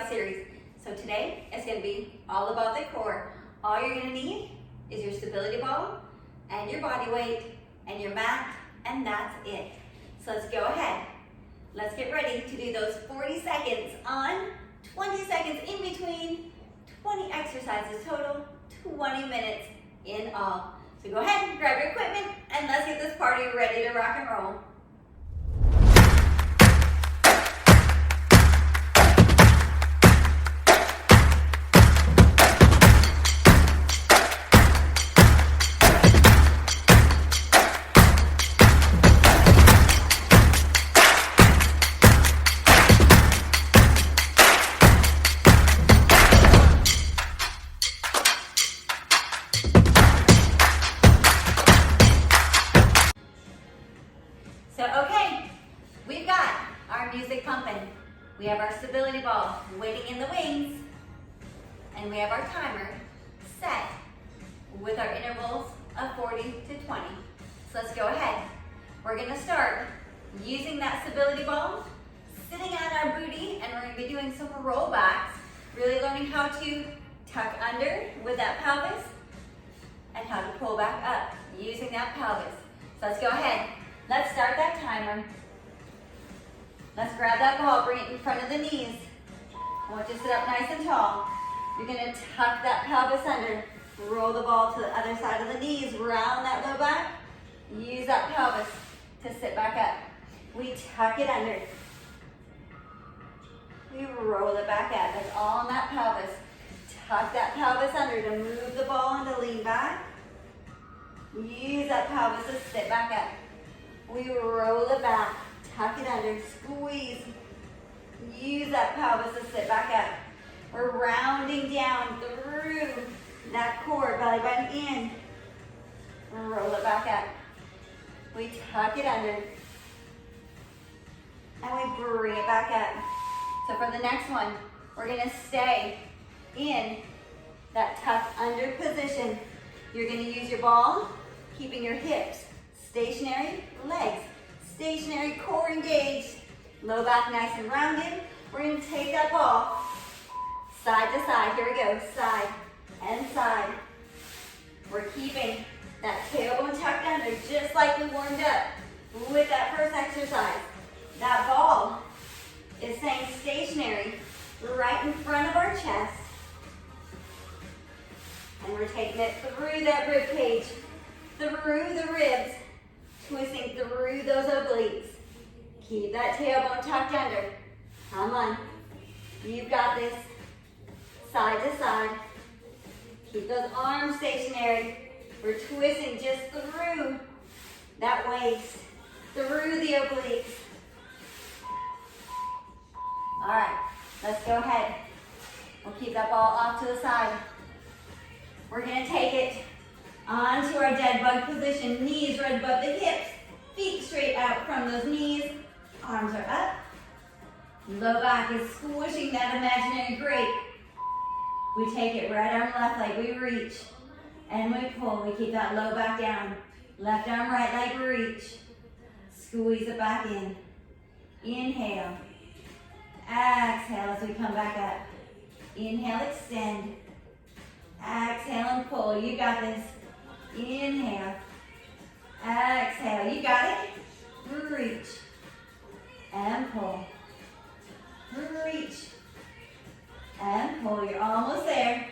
workout series. So today, it's gonna be all about the core. All you're gonna need is your stability ball and your body weight and your mat, and that's it. So let's go ahead. Let's get ready to do those 40 seconds on, 20 seconds in between, 20 exercises total, 20 minutes in all. So go ahead and grab your equipment and let's get this party ready to rock and roll. So, okay, we've got our music pumping. We have our stability ball waiting in the wings, and we have our timer set with our intervals of 40 to 20. So let's go ahead. We're gonna start using that stability ball, sitting on our booty, and we're gonna be doing some rollbacks, really learning how to tuck under with that pelvis and how to pull back up using that pelvis. So let's go ahead. Let's start that timer. Let's grab that ball, bring it in front of the knees. I want you to sit up nice and tall. You're gonna tuck that pelvis under, roll the ball to the other side of the knees, round that low back, use that pelvis to sit back up. We tuck it under. We roll it back up. That's all on that pelvis. Tuck that pelvis under to move the ball and to lean back. Use that pelvis to sit back up. We roll it back, tuck it under, squeeze. Use that pelvis to sit back up. We're rounding down through that core, belly button in. Roll it back up. We tuck it under. And we bring it back up. So for the next one, we're gonna stay in that tuck under position. You're gonna use your ball, keeping your hips stationary, legs stationary, core engaged, low back nice and rounded. We're going to take that ball side to side. Here we go, side and side. We're keeping that tailbone tucked under just like we warmed up with that first exercise. That ball is staying stationary right in front of our chest. And we're taking it through that rib cage, through the ribs, twisting through those obliques. Keep that tailbone tucked under. Come on. You've got this. Side to side. Keep those arms stationary. We're twisting just through that waist, through the obliques. All right, let's go ahead. We'll keep that ball off to the side. We're gonna take it onto our dead bug position, knees right above the hips, feet straight out from those knees, arms are up. Low back is squishing that imaginary grate. We take it right arm left leg, we reach, and we pull. We keep that low back down. Left arm, right leg, reach. Squeeze it back in. Inhale. Exhale as we come back up. Inhale, extend. Exhale and pull. You got this. Inhale, exhale, you got it. Reach and pull. Reach and pull. You're almost there.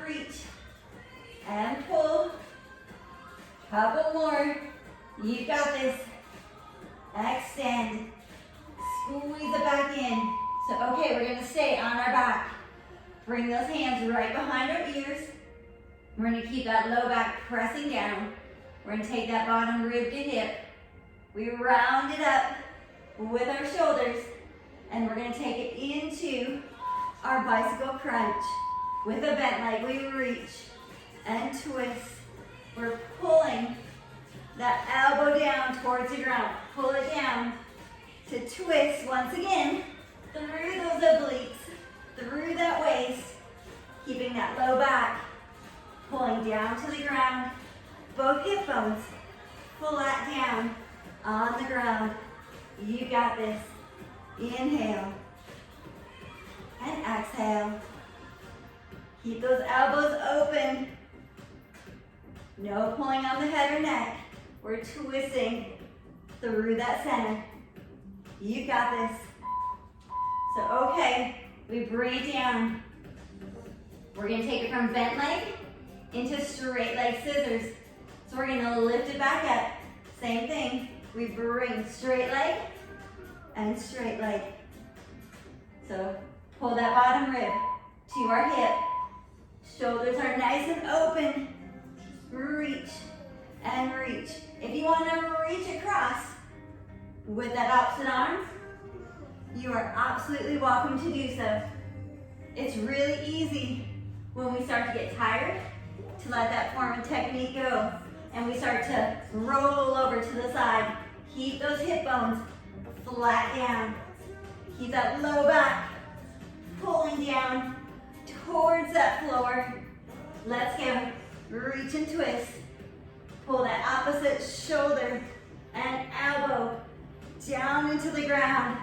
Reach and pull. Couple more. You got this. Extend. Squeeze it back in. So, okay, we're gonna stay on our back. Bring those hands right behind our ears. We're gonna keep that low back pressing down. We're gonna take that bottom rib to hip. We round it up with our shoulders, and we're gonna take it into our bicycle crunch. With a bent leg, we reach and twist. We're pulling that elbow down towards the ground. Pull it down to twist once again through those obliques, through that waist, keeping that low back. Pulling down to the ground, both hip bones flat down on the ground. You got this. Inhale and exhale. Keep those elbows open. No pulling on the head or neck. We're twisting through that center. You got this. So, okay, we bring it down. We're gonna take it from bent leg into straight leg scissors. So we're gonna lift it back up. Same thing. We bring straight leg and straight leg. So pull that bottom rib to our hip. Shoulders are nice and open. Reach and reach. If you want to reach across with that opposite arm, you are absolutely welcome to do so. It's really easy when we start to get tired to let that form of technique go and we start to roll over to the side. Keep those hip bones flat down. Keep that low back pulling down towards that floor. Let's go. Reach and twist. Pull that opposite shoulder and elbow down into the ground.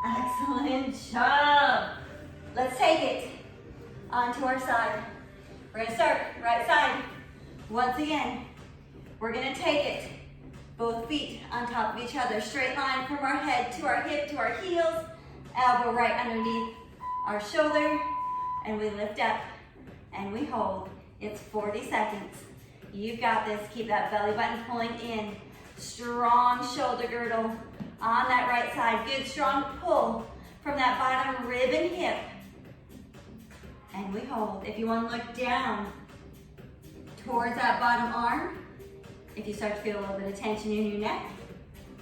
Excellent job. Let's take it onto our side. We're gonna start right side. Once again, we're gonna take it. Both feet on top of each other. Straight line from our head to our hip to our heels. Elbow right underneath our shoulder. And we lift up and we hold. It's 40 seconds. You've got this. Keep that belly button pulling in. Strong shoulder girdle on that right side. Good strong pull from that bottom rib and hip. And we hold. If you want to look down towards that bottom arm, if you start to feel a little bit of tension in your neck,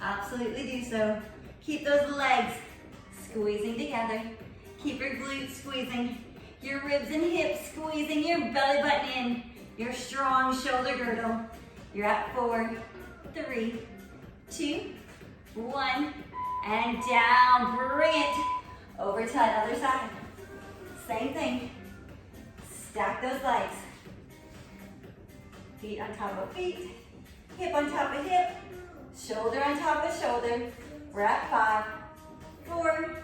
absolutely do so. Keep those legs squeezing together. Keep your glutes squeezing. Your ribs and hips squeezing your belly button in. Your strong shoulder girdle. You're at 4, 3, 2, 1, and down. Bring it over to that other side. Same thing. Stack those legs. Feet on top of feet. Hip on top of hip. Shoulder on top of shoulder. We're at 5, 4,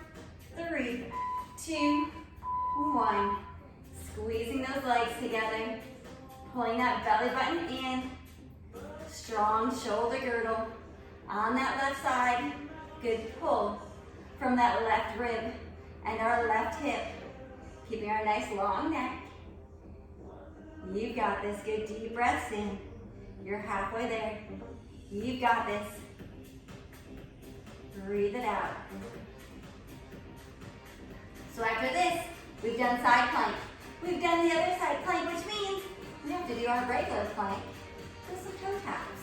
3, 2, 1. Squeezing those legs together. Pulling that belly button in. Strong shoulder girdle on that left side. Good pull from that left rib and our left hip. Keeping our nice long neck. You've got this. Good deep breaths in. You're halfway there. You've got this. Breathe it out. So after this, we've done side plank. We've done the other side plank, which means we have to do our regular plank with some toe taps.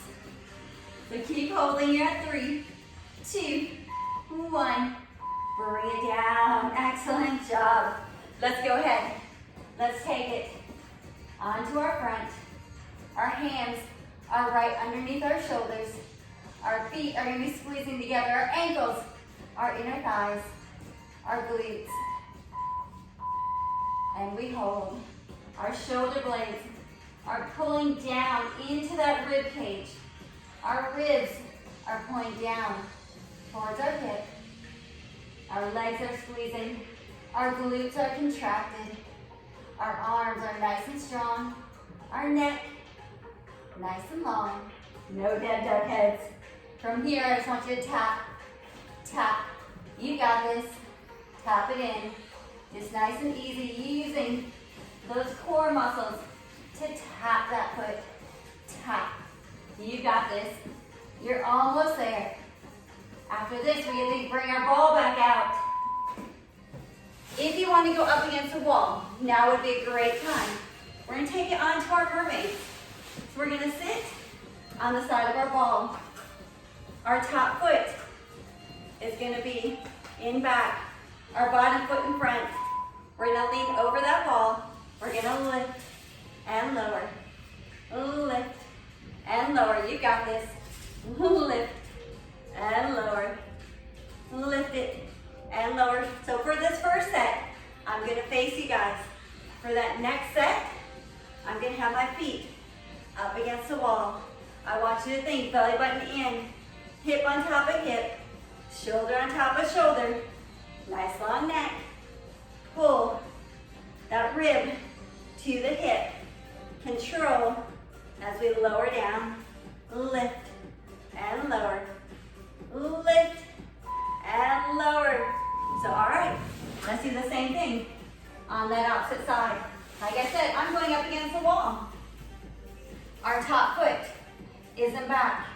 So keep holding. You're at 3, 2, 1. Bring it down. Excellent job. Let's go ahead. Let's take it onto our front. Our hands are right underneath our shoulders. Our feet are going to be squeezing together. Our ankles, our inner thighs, our glutes. And we hold. Our shoulder blades are pulling down into that rib cage. Our ribs are pulling down towards our hip. Our legs are squeezing. Our glutes are contracted. Our arms are nice and strong. Our neck, nice and long. No dead duck heads. From here, I just want you to tap, tap. You got this. Tap it in. Just nice and easy, using those core muscles to tap that foot. Tap. You got this. You're almost there. After this, we get to bring our ball back out. If you want to go up against the wall, now would be a great time. We're going to take it onto our mermaids. So we're going to sit on the side of our ball. Our top foot is going to be in back. Our bottom foot in front. We're going to lean over that ball. We're going to lift and lower. Lift and lower. You got this. Lift and lower. Lift it and lower. So for this first set, I'm going to face you guys. For that next set, I'm going to have my feet up against the wall. I want you to think belly button in, hip on top of hip, shoulder on top of shoulder, nice long neck, rib to the hip. Control as we lower down, lift and lower, lift and lower. So all right, let's do the same thing on that opposite side. Like I said, I'm going up against the wall. Our top foot is in back.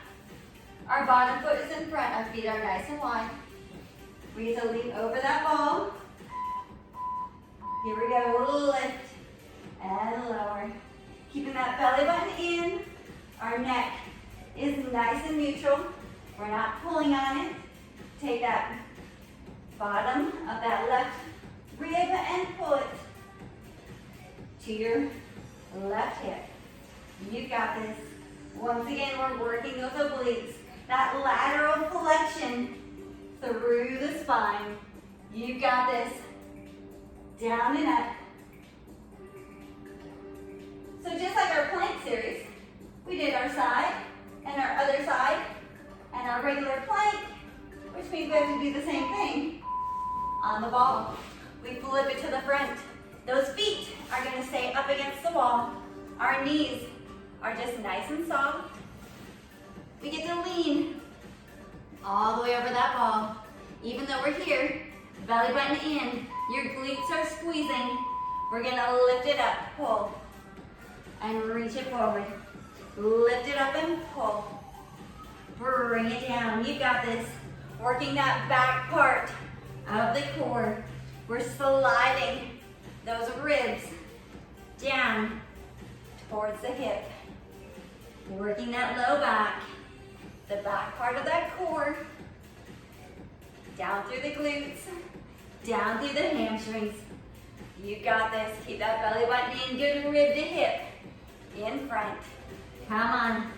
Our bottom foot is in front. Our feet are nice and wide. We get to lean over that ball. Here we go, lift and lower. Keeping that belly button in. Our neck is nice and neutral. We're not pulling on it. Take that bottom of that left rib and pull it to your left hip. You've got this. Once again, we're working those obliques. That lateral flexion through the spine. You've got this. Down and up. So just like our plank series, we did our side and our other side and our regular plank, which means we have to do the same thing on the ball. We flip it to the front. Those feet are going to stay up against the wall. Our knees are just nice and soft. We get to lean all the way over that ball. Even though we're here, belly button in, your glutes are squeezing. We're going to lift it up, pull, and reach it forward. Lift it up and pull. Bring it down. You got this. Working that back part of the core. We're sliding those ribs down towards the hip. Working that low back, the back part of that core, down through the glutes, down through the hamstrings. You got this. Keep that belly button in, good rib to hip, in front. Come on.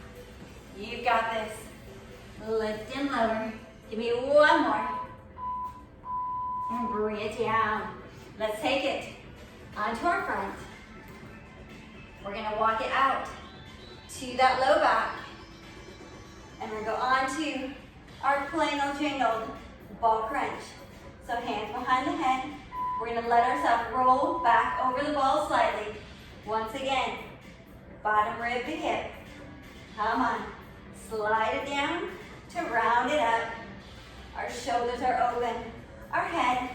You've got this. Lift and lower. Give me one more. And bring it down. Let's take it onto our front. We're gonna walk it out to that low back. And we're gonna go on to our Flannel Jingle ball crunch. So hands behind the head. We're gonna let ourselves roll back over the ball slightly. Once again, bottom rib to hip. Come on, slide it down to round it up. Our shoulders are open. Our head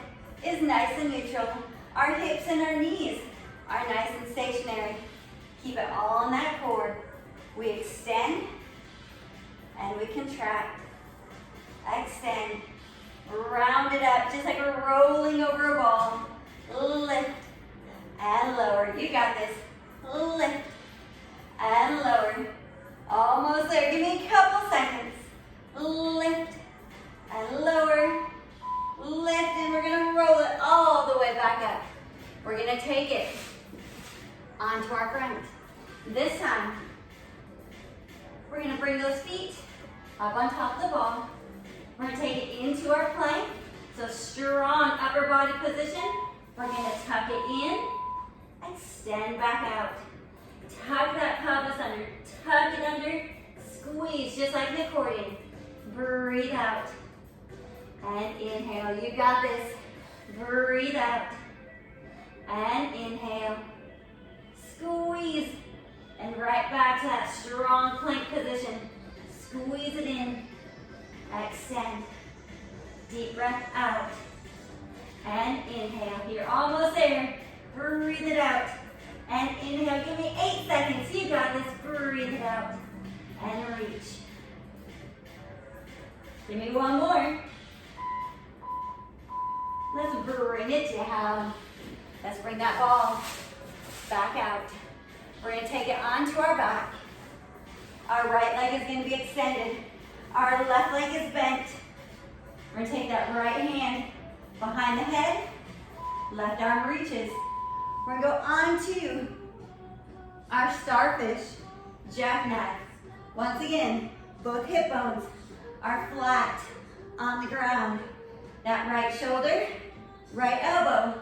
is nice and neutral. Our hips and our knees are nice and stationary. Keep it all in that core. We extend and we contract. Extend. Round it up just like we're rolling over a ball. Lift and lower. You got this. Lift and lower. Almost there. Give me a couple seconds. Lift and lower. Lift, and we're going to roll it all the way back up. We're going to take it onto our front. This time, we're going to bring those feet up on top of the ball. We're going to take it into our plank. So strong upper body position. We're going to tuck it in, extend back out. Tuck that pelvis under, tuck it under, squeeze just like an accordion. Breathe out. And inhale. You got this. Breathe out. And inhale. Squeeze. And right back to that strong plank position. Squeeze it in. Extend. Deep breath out. And inhale. You're almost there. Breathe it out. And inhale. Give me 8 seconds. You got this. Breathe it out. And reach. Give me one more. Let's bring it down. Let's bring that ball back out. We're going to take it onto our back. Our right leg is going to be extended. Our left leg is bent. We're going to take that right hand behind the head. Left arm reaches. We're going to go on to our Starfish Jackknife. Once again, both hip bones are flat on the ground. That right shoulder, right elbow,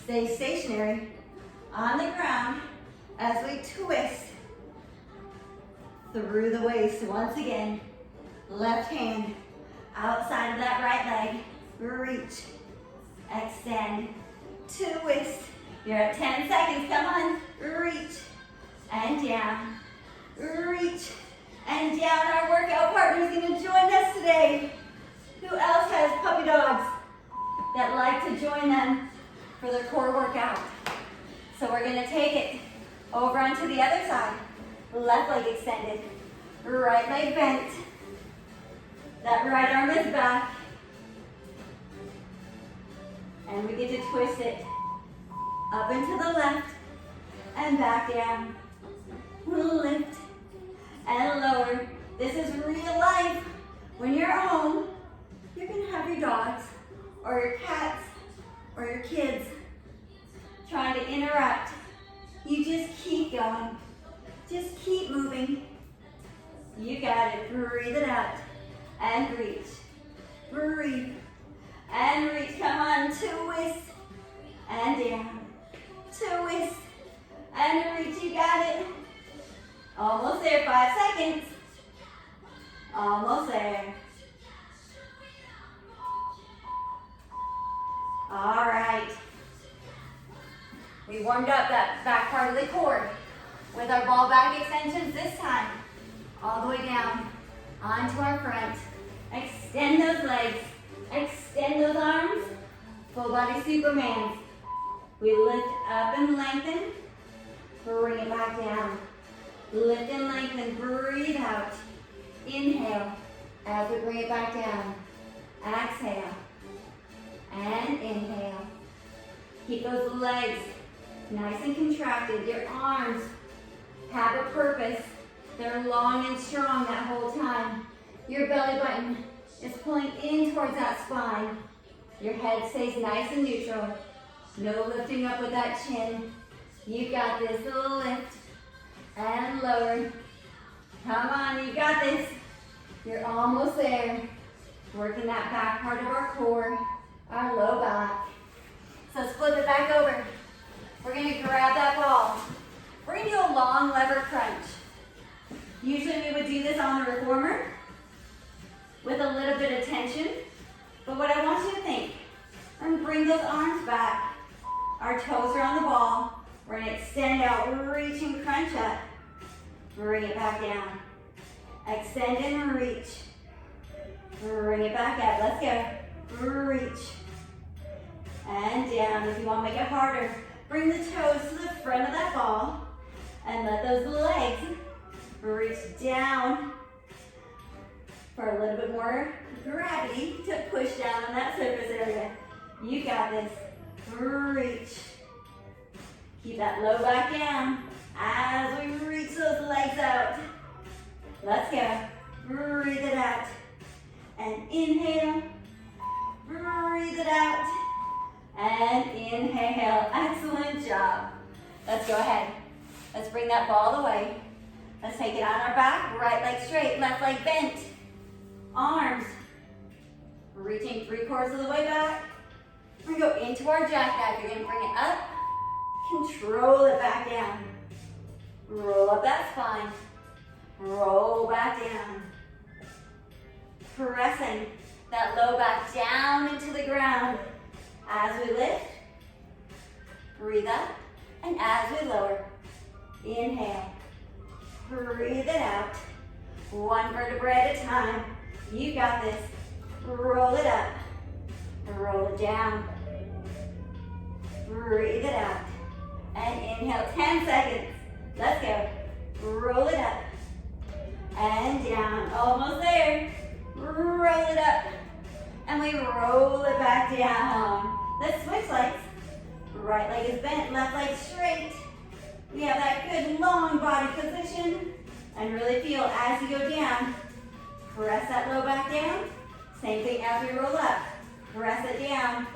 stay stationary on the ground as we twist through the waist. Once again, left hand outside of that right leg, reach, extend, twist, You're at 10 seconds. Come on. Reach and down. Reach and down. Our workout partner is going to join us today. Who else has puppy dogs that like to join them for their core workout? So we're going to take it over onto the other side. Left leg extended. Right leg bent. That right arm is back. And we get to twist it up and to the left and back down. Lift and lower. This is real life. When you're at home, you're going to have your dogs or your cats or your kids trying to interact. You just keep going. Just keep moving. You got it. Breathe it out and reach. Breathe and reach. Come on. Twist and down. Twist and reach. You got it. Almost there. 5 seconds. Almost there. All right. We warmed up that back part of the core with our ball back extensions this time. All the way down onto our front. Extend those legs. Extend those arms. Full body Supermans. We lift up and lengthen. Bring it back down. Lift and lengthen. Breathe out. Inhale as we bring it back down. Exhale. And inhale. Keep those legs nice and contracted. Your arms have a purpose. They're long and strong that whole time. Your belly button is pulling in towards that spine. Your head stays nice and neutral. No lifting up with that chin. You got this. Lift and lower. Come on, you got this. You're almost there. Working that back part of our core, our low back. So let's flip it back over. We're going to grab that ball. We're going to do a long lever crunch. Usually we would do this on the reformer with a little bit of tension. But what I want you to think, we're going to bring those arms back. Our toes are on the ball. We're going to extend out, reach and crunch up. Bring it back down. Extend and reach. Bring it back up. Let's go. Reach. And down. If you want to make it harder, bring the toes to the front of that ball and let those legs reach down for a little bit more gravity to push down on that surface area. You got this. Reach. Keep that low back down as we reach those legs out. Let's go. Breathe it out. And inhale. Breathe it out. And inhale. Excellent job. Let's go ahead. Let's bring that ball away. Let's take it on our back. Right leg straight, left leg bent. Arms reaching 3/4 of the way back. We're going to go into our jackknife. You're going to bring it up. Control it back down. Roll up that spine. Roll back down. Pressing that low back down into the ground. As we lift, breathe up, and as we lower, inhale. Breathe it out. One vertebra at a time. You got this. Roll it up. Roll it down. Breathe it out. And inhale. 10 seconds. Let's go. Roll it up. And down. Almost there. Roll it up. And we roll it back down. Let's switch legs. Right leg is bent. Left leg straight. We have that good long body position. And really feel as you go down. Press that low back down. Same thing as we roll up. Press it down.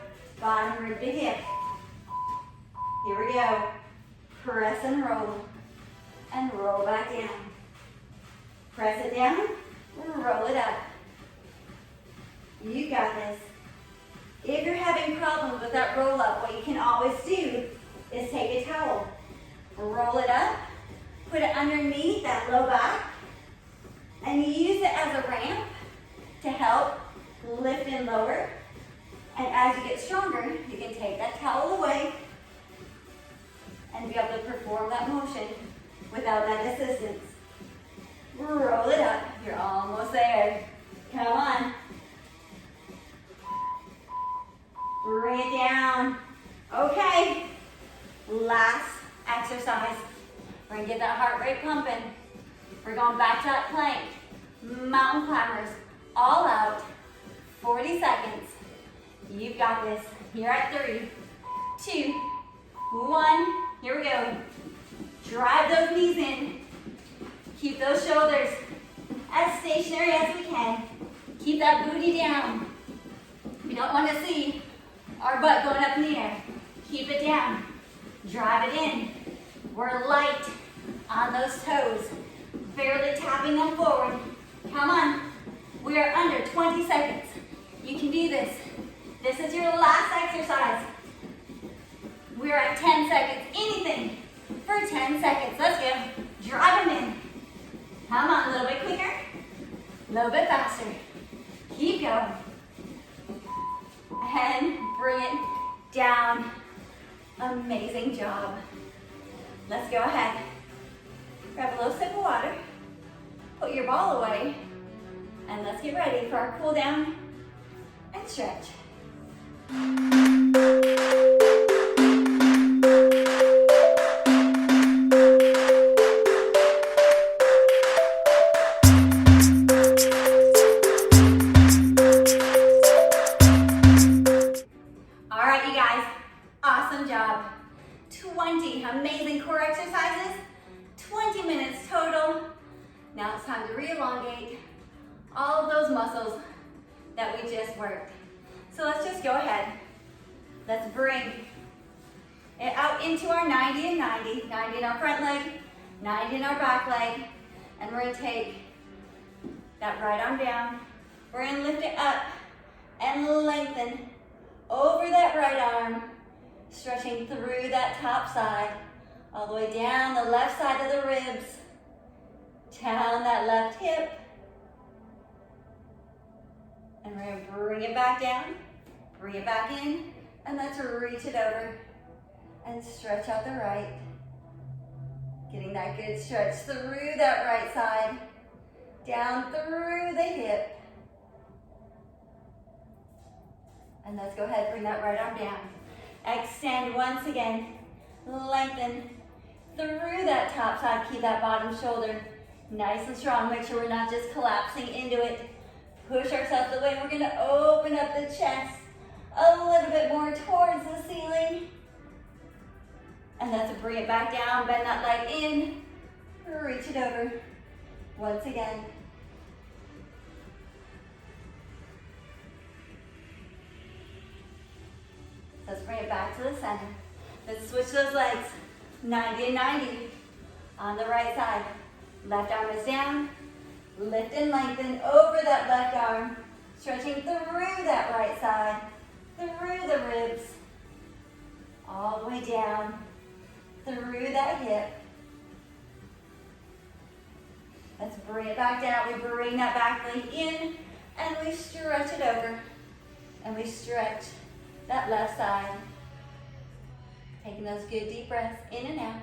Bottom rib to hip. Here we go. Press and roll. And roll back down. Press it down. Roll it up. You got this. If you're having problems with that roll up, what you can always do is take a towel. Roll it up. Put it underneath that low back. And use it as a ramp to help lift and lower. And as you get stronger, you can take that towel away perform that motion without that assistance. Roll it up. You're almost there. Come on. Bring it down. Okay. Last exercise. We're gonna get that heart rate pumping. We're going back to that plank. Mountain climbers. All out. 40 seconds. You've got this. You're at 3, 2, 1. Here we go. Drive those knees in. Keep those shoulders as stationary as we can. Keep that booty down. We don't want to see our butt going up in the air. Keep it down. Drive it in. We're light on those toes. Barely tapping them forward. Come on. We are under 20 seconds. You can do this. This is your last exercise. We're at 10 seconds. Anything for 10 seconds. Let's go. Drive them in. Come on, a little bit quicker. A little bit faster. Keep going. And bring it down. Amazing job. Let's go ahead. Grab a little sip of water. Put your ball away. And let's get ready for our cool down and stretch. All right, you guys, awesome job. 20 amazing core exercises, 20 minutes total. Now it's time to re-elongate all of those muscles that we just worked. So let's just go ahead. Let's bring it out into our 90 and 90. 90 in our front leg, 90 in our back leg. And we're gonna take that right arm down. We're gonna lift it up and lengthen over that right arm, stretching through that top side, all the way down the left side of the ribs, down that left hip. And we're gonna bring it back down, bring it back in, and let's reach it over and stretch out the right. Getting that good stretch through that right side, down through the hip. And let's go ahead, bring that right arm down. Extend once again, lengthen through that top side, keep that bottom shoulder nice and strong. Make sure we're not just collapsing into it. Push ourselves away. We're gonna open up the chest a little bit more towards the ceiling. And let's bring it back down, bend that leg in, reach it over once again. Let's bring it back to the center. Let's switch those legs, 90 and 90 on the right side. Left arm is down, lift and lengthen over that left arm, stretching through that right side, through the ribs, all the way down, through that hip. Let's bring it back down. We bring that back leg in, and we stretch it over, and we stretch that left side. Taking those good deep breaths in and out.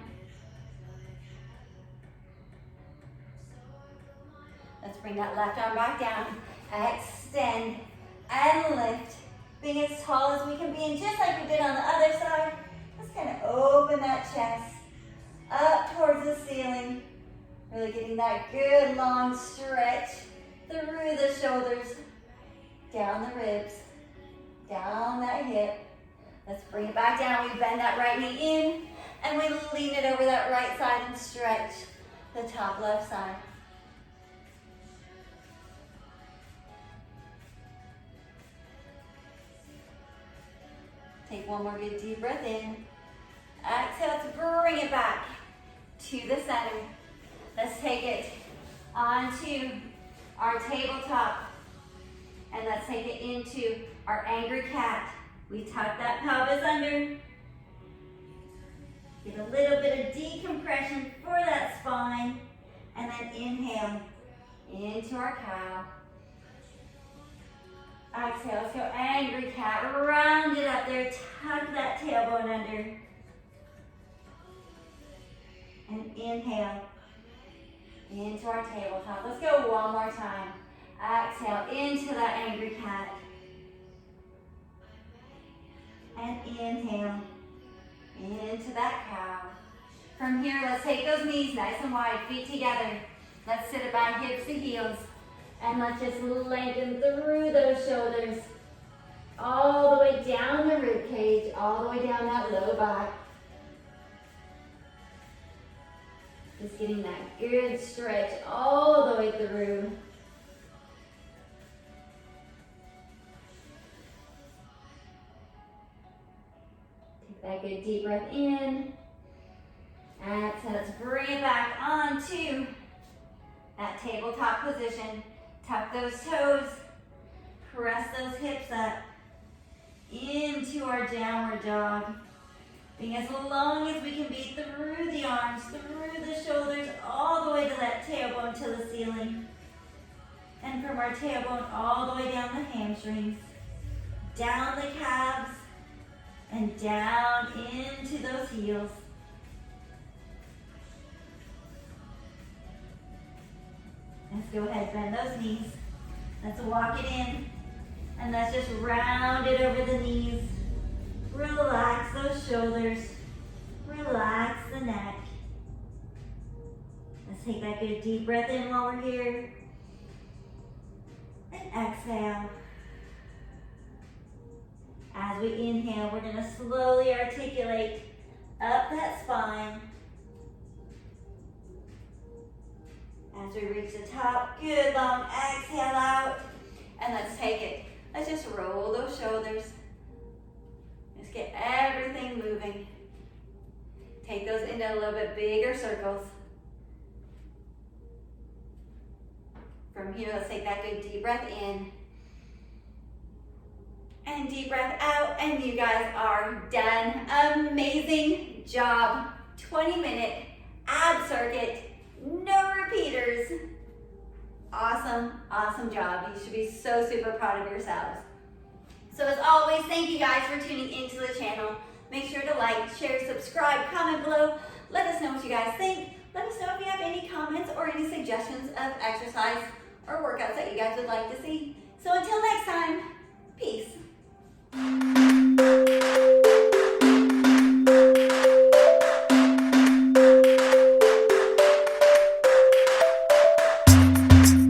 Let's bring that left arm back down. Extend and lift. Being as tall as we can be, and just like we did on the other side, let's kind of open that chest up towards the ceiling. Really getting that good long stretch through the shoulders, down the ribs, down that hip. Let's bring it back down. We bend that right knee in, and we lean it over that right side and stretch the top left side. Take one more good deep breath in. Exhale to bring it back to the center. Let's take it onto our tabletop, and let's take it into our angry cat. We tuck that pelvis under. Get a little bit of decompression for that spine, and then inhale into our cow. Exhale, let's go angry cat. Round it up there, tuck that tailbone under. And inhale into our tabletop. Let's go one more time. Exhale into that angry cat. And inhale into that cow. From here, let's take those knees nice and wide, feet together. Let's sit it back, hips to heels. And let's just lengthen through those shoulders. All the way down the rib cage, all the way down that low back. Just getting that good stretch all the way through. Take that good deep breath in. Exhale, let's bring it back onto that tabletop position. Tuck those toes, press those hips up into our downward dog. Being as long as we can be through the arms, through the shoulders, all the way to that tailbone to the ceiling. And from our tailbone all the way down the hamstrings, down the calves, and down into those heels. Let's go ahead, bend those knees. Let's walk it in. And let's just round it over the knees. Relax those shoulders. Relax the neck. Let's take that good deep breath in while we're here. And exhale. As we inhale, we're going to slowly articulate up that spine. As we reach the top, good long exhale out. And let's take it. Let's just roll those shoulders. Just get everything moving. Take those into a little bit bigger circles. From here, let's take that good deep breath in. And deep breath out. And you guys are done. Amazing job. 20-minute ab circuit. No repeaters. Awesome, awesome job. You should be so super proud of yourselves. So as always, thank you guys for tuning into the channel. Make sure to like, share, subscribe, comment below. Let us know what you guys think. Let us know if you have any comments or any suggestions of exercise or workouts that you guys would like to see. So until next time, peace.